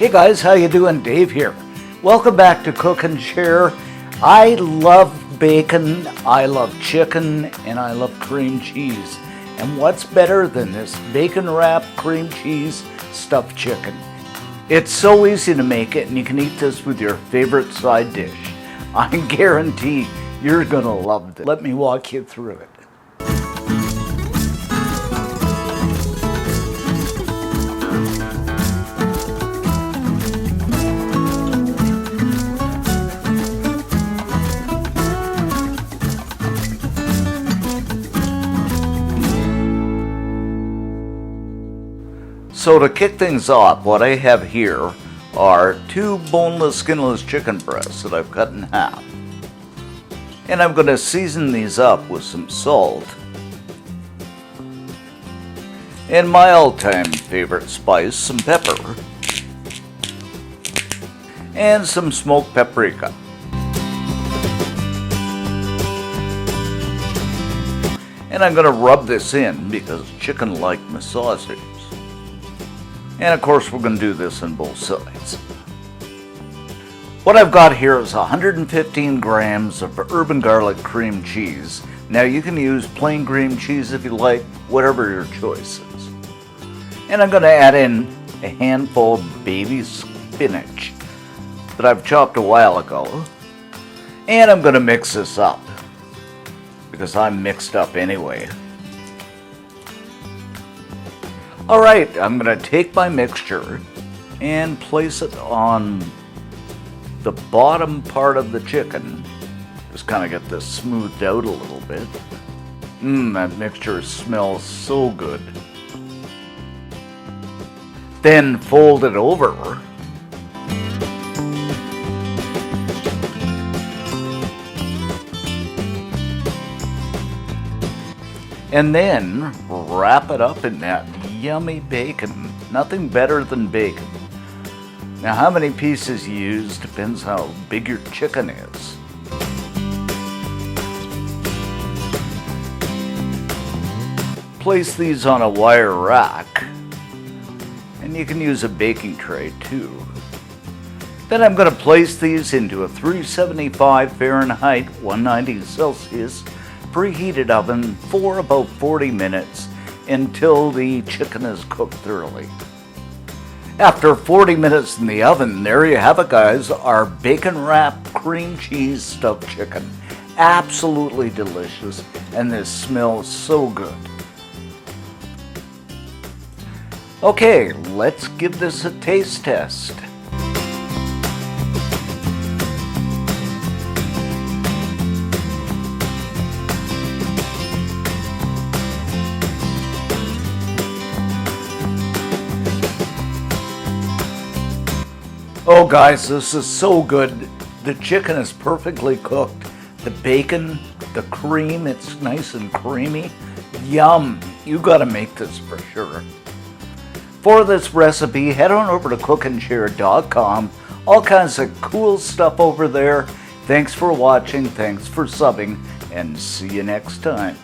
Hey guys, how you doing? Dave here. Welcome back to Cook and Share. I love bacon, I love chicken, and I love cream cheese. And what's better than this bacon wrapped cream cheese stuffed chicken? It's so easy to make it, and you can eat this with your favorite side dish. I guarantee you're gonna love it. Let me walk you through it. So to kick things off, what I have here are 2 boneless, skinless chicken breasts that I've cut in half. And I'm going to season these up with some salt and my all-time favorite spice, some pepper, and some smoked paprika. And I'm going to rub this in because chicken like massages. And of course we're going to do this on both sides. What I've got here is 115 grams of urban garlic cream cheese. Now you can use plain cream cheese if you like, whatever your choice is. And I'm going to add in a handful of baby spinach that I've chopped a while ago. And I'm going to mix this up because I'm mixed up anyway. Alright, I'm going to take my mixture and place it on the bottom part of the chicken. Just kind of get this smoothed out a little bit. That mixture smells so good. Then fold it over. And then wrap it up in that yummy bacon. Nothing better than bacon. Now how many pieces you use depends how big your chicken is. Place these on a wire rack, and you can use a baking tray too. Then I'm going to place these into a 375 Fahrenheit, 190 Celsius preheated oven for about 40 minutes until the chicken is cooked thoroughly. After 40 minutes in the oven, there you have it guys, our bacon wrapped cream cheese stuffed chicken. Absolutely delicious, and this smells so good. Okay, let's give this a taste test. Oh guys, this is so good. The chicken is perfectly cooked. The bacon, the cream, it's nice and creamy. Yum! You gotta make this for sure. For this recipe, head on over to cookandshare.com. All kinds of cool stuff over there. Thanks for watching, thanks for subbing, and see you next time.